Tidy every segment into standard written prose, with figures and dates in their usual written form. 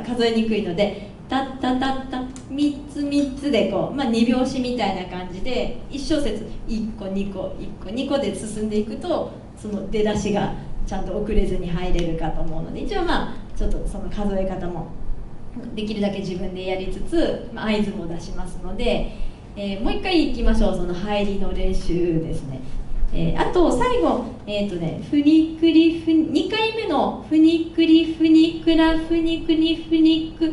数えにくいので、タッタタッタ3つ3つでこう、2拍子みたいな感じで1小節1個2個1個2個で進んでいくと、その出だしがちゃんと遅れずに入れるかと思うので、一応ちょっとその数え方もできるだけ自分でやりつつ、合図も出しますので、もう一回いきましょう。その入りの練習ですね。あと最後、フニクリフ2回目のフニクリフニクラフニクリフニクラ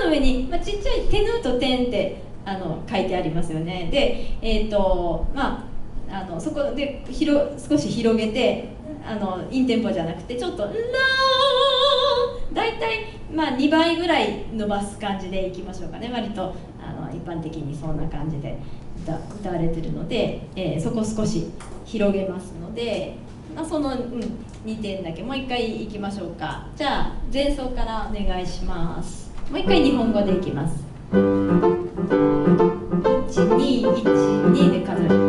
の上に、ちっちゃいテヌとテンって書いてありますよね。で、そこで少し広げて、インテンポじゃなくてちょっとラー、だいたい2倍ぐらい伸ばす感じでいきましょうかね。割と一般的にそんな感じで歌われてるので、そこ少し広げますので、その、2点だけもう一回いきましょうか。じゃあ前奏からお願いします。もう一回日本語でいきます。1212で数える。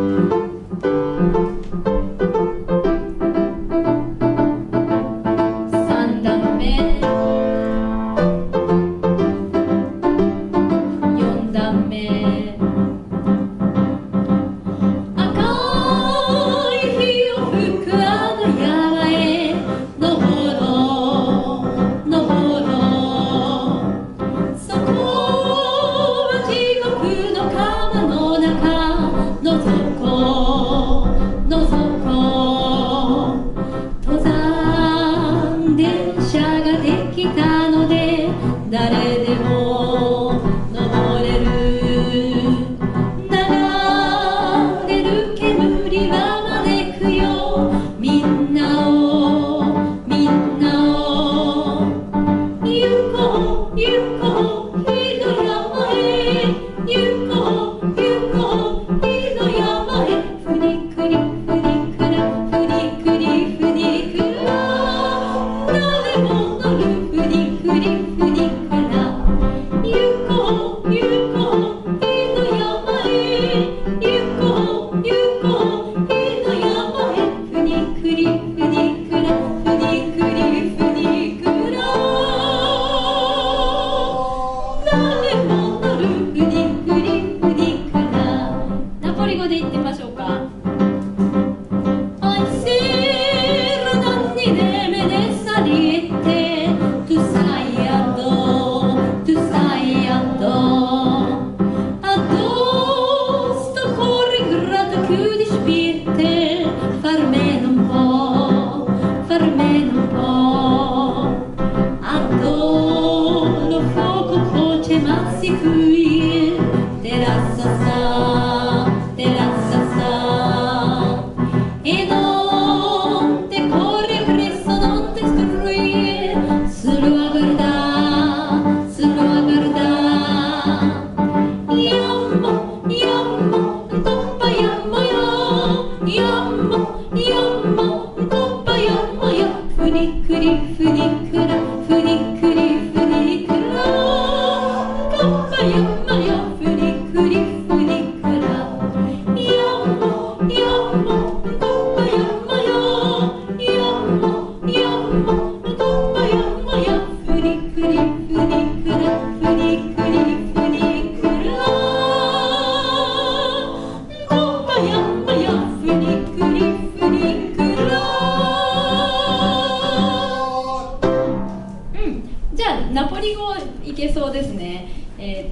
ナポリ語いけそうですね。で、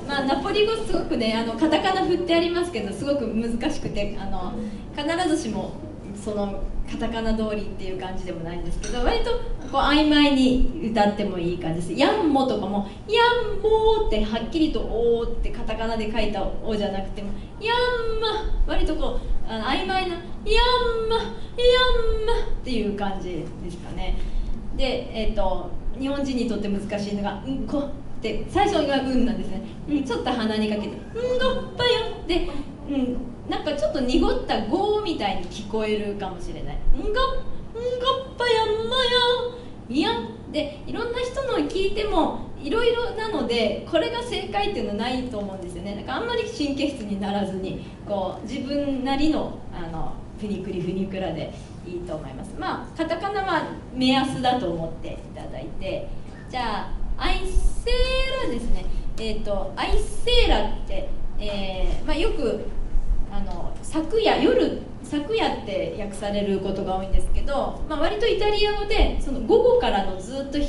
ナポリ語すごくね、カタカナ振ってありますけど、すごく難しくて、必ずしもそのカタカナ通りっていう感じでもないんですけど、割とこう曖昧に歌ってもいい感じです。ヤンモとかもヤンモってはっきりとオーってカタカナで書いたオじゃなくてもヤンマ、割とこう曖昧なヤンマヤンマっていう感じですかね。で、日本人にとって難しいのがうんこって最初がうんなんですね。ちょっと鼻にかけてうんごっぱよで、なんかちょっと濁ったゴーみたいに聞こえるかもしれない。うんごっぱやんまよいやで、いろんな人の聞いてもいろいろなので、これが正解っていうのはないと思うんですよね。なんかあんまり神経質にならずにこう自分なりのフニクリフニクラでいいと思います。カタカナは目安だと思っていただいて、じゃあアイセーラですね。アイセーラって、よく昨夜って訳されることが多いんですけど、割とイタリア語でその午後からのずっと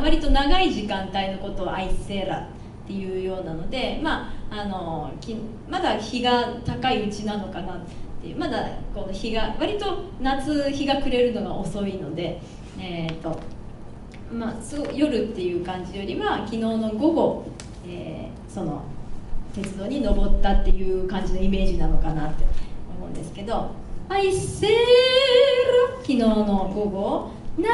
割と長い時間帯のことをアイセーラっていうようなので、まだ日が高いうちなのかなっていう、まだこの日が割と夏日が暮れるのが遅いので、夜っていう感じよりは昨日の午後、その鉄道に登ったっていう感じのイメージなのかなって思うんですけど、アイセーラ、昨日の午後、何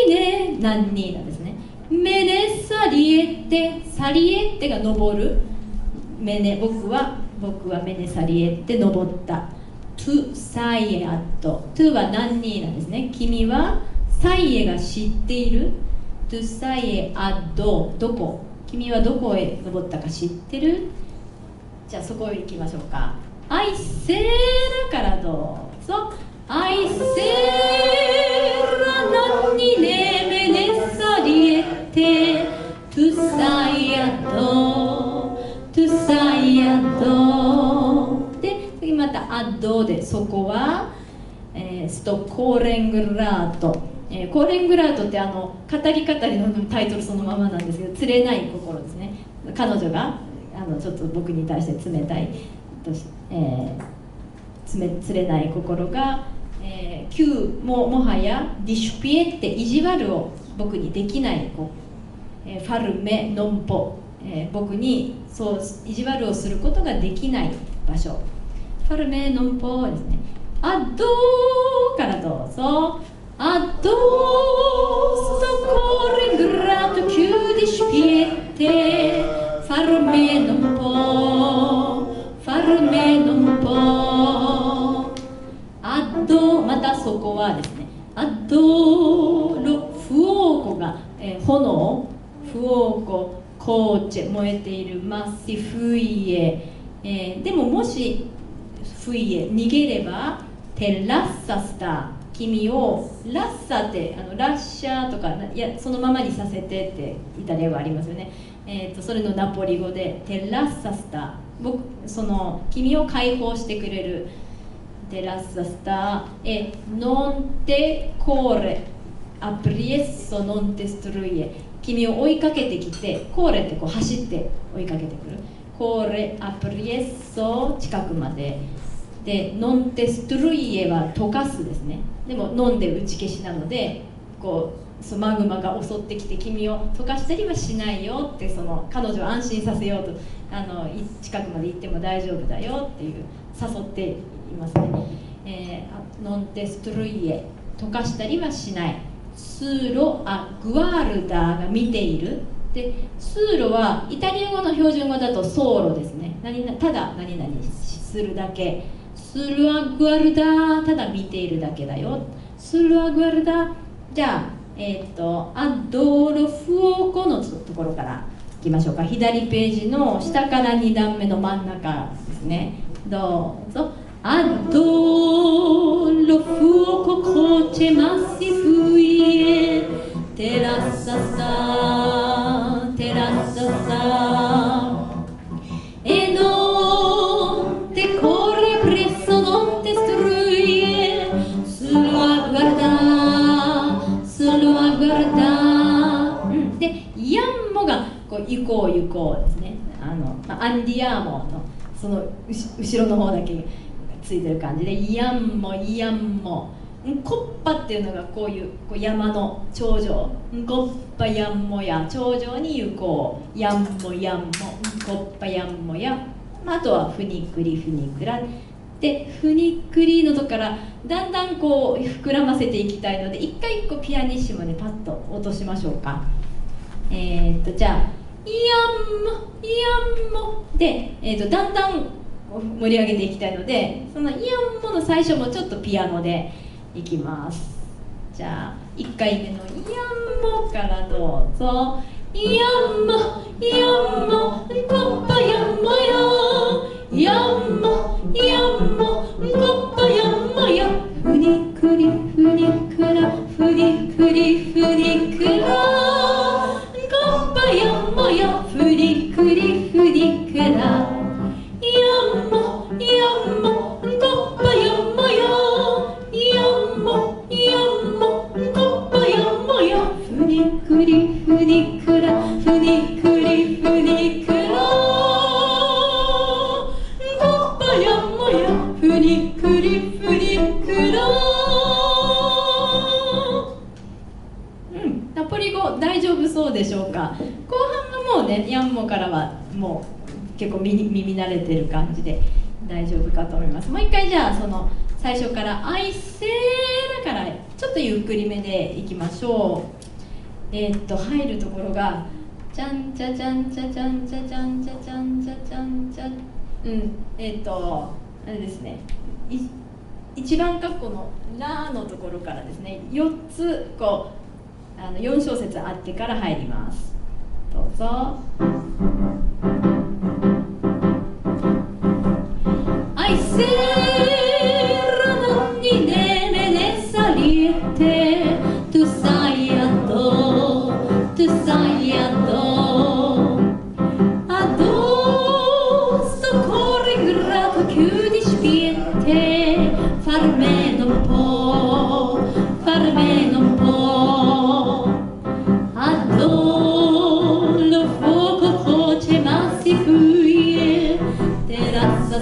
にね、何になんですね。メネサリエテ、サリエテが登る。僕はメネサリエテ登った。トゥサイエアット、トゥは何になんですね。君はサイエが知っている。トゥサイエアッド、どこ、君はどこへ登ったか知ってる。じゃあそこへ行きましょうか。アイセーラからどうぞ。アイセーラ何にねメネサリエテトゥサイアドトゥサイアドで、次またアドで、そこはコーレングラート、コーレングラートって語りのタイトルそのままなんですけど、釣れない心ですね。彼女がちょっと僕に対して冷たいとし、釣れない心が、もはやディシュピエって意地悪を僕にできない子、ファルメノンポ、僕にそう意地悪をすることができない場所、ファルメノンポですね。アドーからどうぞ。アドーストコーレグラートキューディシュピエテファルメノンポファルメノンポアド、またそこはですね、アドロフオーコが、炎、フオーココーチェ燃えている、マッシフイエ、でももしフイエ逃げればテラッサスタ、君をラッサってラッシャーとか、いやそのままにさせてってイタリア語ありますよね。それのナポリ語でテラッサスタ、その君を解放してくれる。テラッサスタえノンテコーレアプリエッソノンテストルイエ、君を追いかけてきて、コーレってこう走って追いかけてくる。コーレアプリエッソ近くまでで、ノンテストルイエは溶かすですね。でも飲んで打ち消しなので、こうマグマが襲ってきて君を溶かしたりはしないよって、その彼女を安心させようと、近くまで行っても大丈夫だよっていう誘っていますね。ノンテストルイエ、溶かしたりはしない。スロアグアルダが見ている。でスロはイタリア語の標準語だとソーロですね。ただ何々するだけ。スルアグアルダ、ただ見ているだけだよ。スルアグアルダ、じゃあアドロフオコのところからいきましょうか。左ページの下から2段目の真ん中ですね。どうぞ。アドロフオココーチェマッシフイエテラッササテラッササエノテコーレプレッソノンテストルイエスロアグアルダスロアグアルダ、でヤンモがこう行こう行こうですね。アンディアーモのその後ろの方だけついてる感じで、ヤンモヤンモ、コッパっていうのがこういう山の頂上、コッパヤンモヤ、頂上に行こう、ヤンモヤンモ、コッパヤンモヤ、あとはフニクリフニクラで、フニクリのとこからだんだんこう膨らませていきたいので、一回ピアニッシモでパッと落としましょうか。じゃあヤンモヤンモで、だんだん盛り上げていきたいので、そのイヤンモの最初もちょっとピアノでいきます。じゃあ1回目のイヤンモからどうぞ。イヤンモイヤンモコッパヤンモヤ、イヤンモイヤンモコッパヤンモヤ、フニクリフニクラフニクリフニクラくりふにくらふにくりふにくらごっぱやもやふにくりふにくら。ナポリ語大丈夫そうでしょうか。後半はもうねヤンモからはもう結構耳慣れてる感じで大丈夫かと思います。もう一回じゃあその最初から「アイセー」だからちょっとゆっくりめでいきましょう。入るところが「ちゃんちゃちゃんちゃちゃんちゃちゃんちゃちゃんちゃちゃんちゃ」あれですね、一番括弧の「ラ」のところからですね4つこう4小節あってから入ります。どうぞ。Ai sera non ni neve ne salite, tu sai addo sto cuore ingrato chiudi spiente, farmene un po', addo lo fuoco voce ma si fuie, terrazza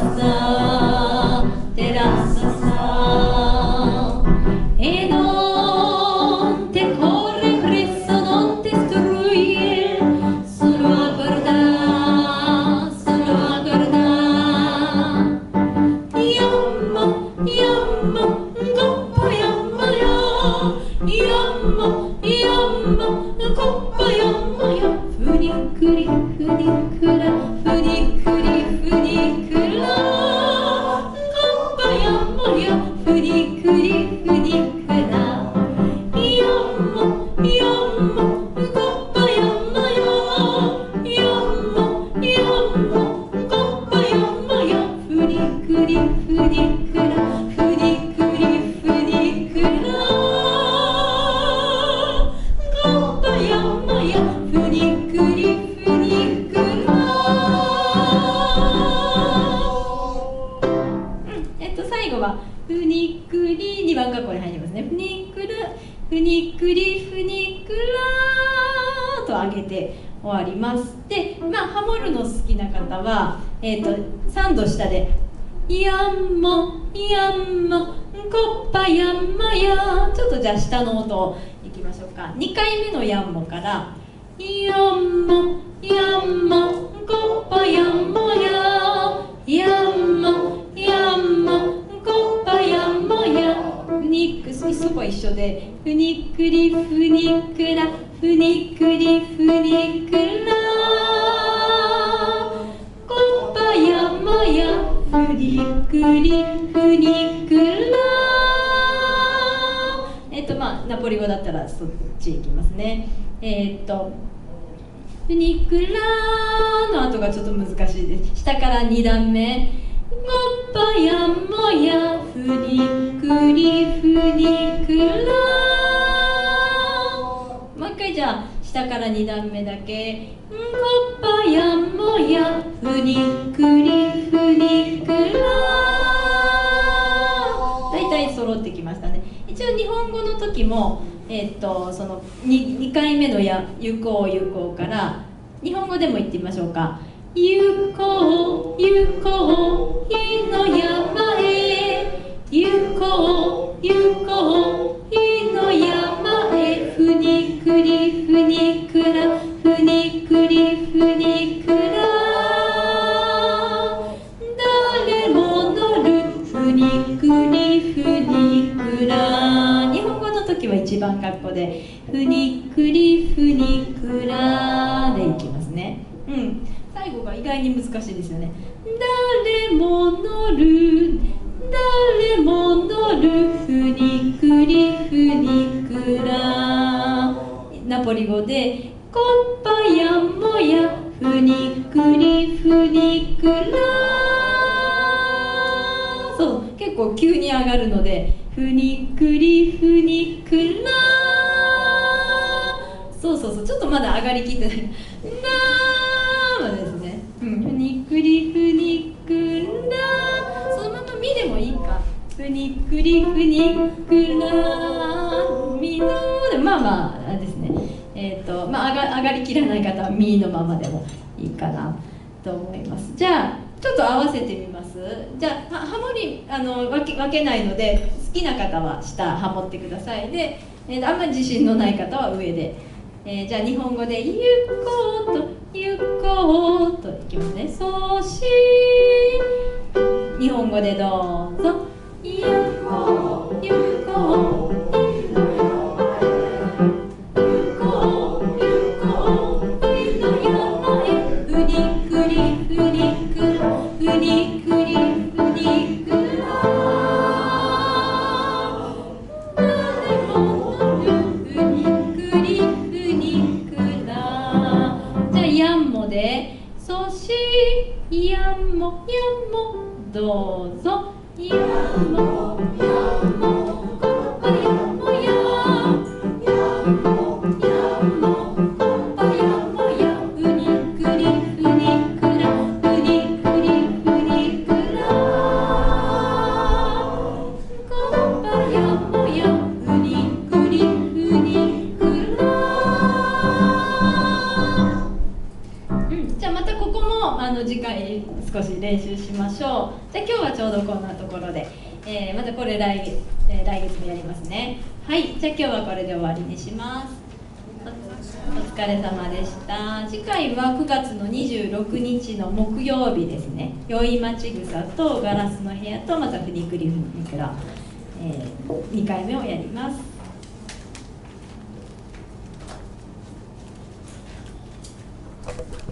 e non te corre presso, non te struye, solo a guardar, yamma, coppa yamma coppa yammaふにくりふにくらふにくりふにくらcoppa yammaふにくりふにくらyamma coppa yamma coppa yammaふにくりふにくらふにくりふにくらcoppa yammaふにくりふにくら。最後はふにくり2番括弧に入りますね。ふにくらふにくりふにくらと上げて終わります。で、ハモるの好きな方は3度下でヤンマコッパヤンマヤ、ちょっとじゃあ下の音いきましょうか。2回目のヤンモからヤンマコッパヤンマヤヤンマコッパヤンマヤふにくそこは一緒でふにくりふにくらふにくりふにくらコッパヤンマヤふにくりふにくら。ナポリ語だったらそっち行きますね。ふにくらの後がちょっと難しいです。下から2段目コッパヤンマヤふにくりふにくら。もう一回じゃあ下から2段目だけコッパヤンマヤふにくりふにくら。だいたい揃ってきましたね。一応日本語の時も、その 2回目のゆこうから日本語でも言ってみましょうか。ゆこう火の山へゆこう火の山へふにくりふにくらふにくりふにくら誰も乗るふにくりふにくら。日本語の時は一番括弧でふにくりふにくらでいきますね。最後が意外に難しいですよね。誰も乗るふにくりふにくら。ナポリ語でコッパヤンモヤふにくりふにくら。そう結構急に上がるのでふにくりふにくら。そうちょっとまだ上がりきってないなーまでですね。ふにくりふにくら。そのままみでもいいか。ふにくりふにくらみのであれですね。上がりきらない方はミのままでもいいかなと思います。じゃあちょっと合わせてみます。じゃあハモリ分けないので、好きな方は下ハモってください。で、あんまり自信のない方は上で、じゃあ日本語で「行こうと行こうと」いきますね。そうし日本語でどうぞ。行こう行こうどうぞ。やもやもこぱやもややもやもこぱやもやうにくりうにくらうにくりうにくらこぱやもやうにくりうにくら。じゃあまたここも次回少し練習しましょう。じゃあ今日はちょうどこんなところで、またこれ来月もやりますね。はい、じゃあ今日はこれで終わりにします。お疲れ様でした。次回は9月の26日の木曜日ですね。宵町草とガラスの部屋とまたフニクリフニクラ、2回目をやります。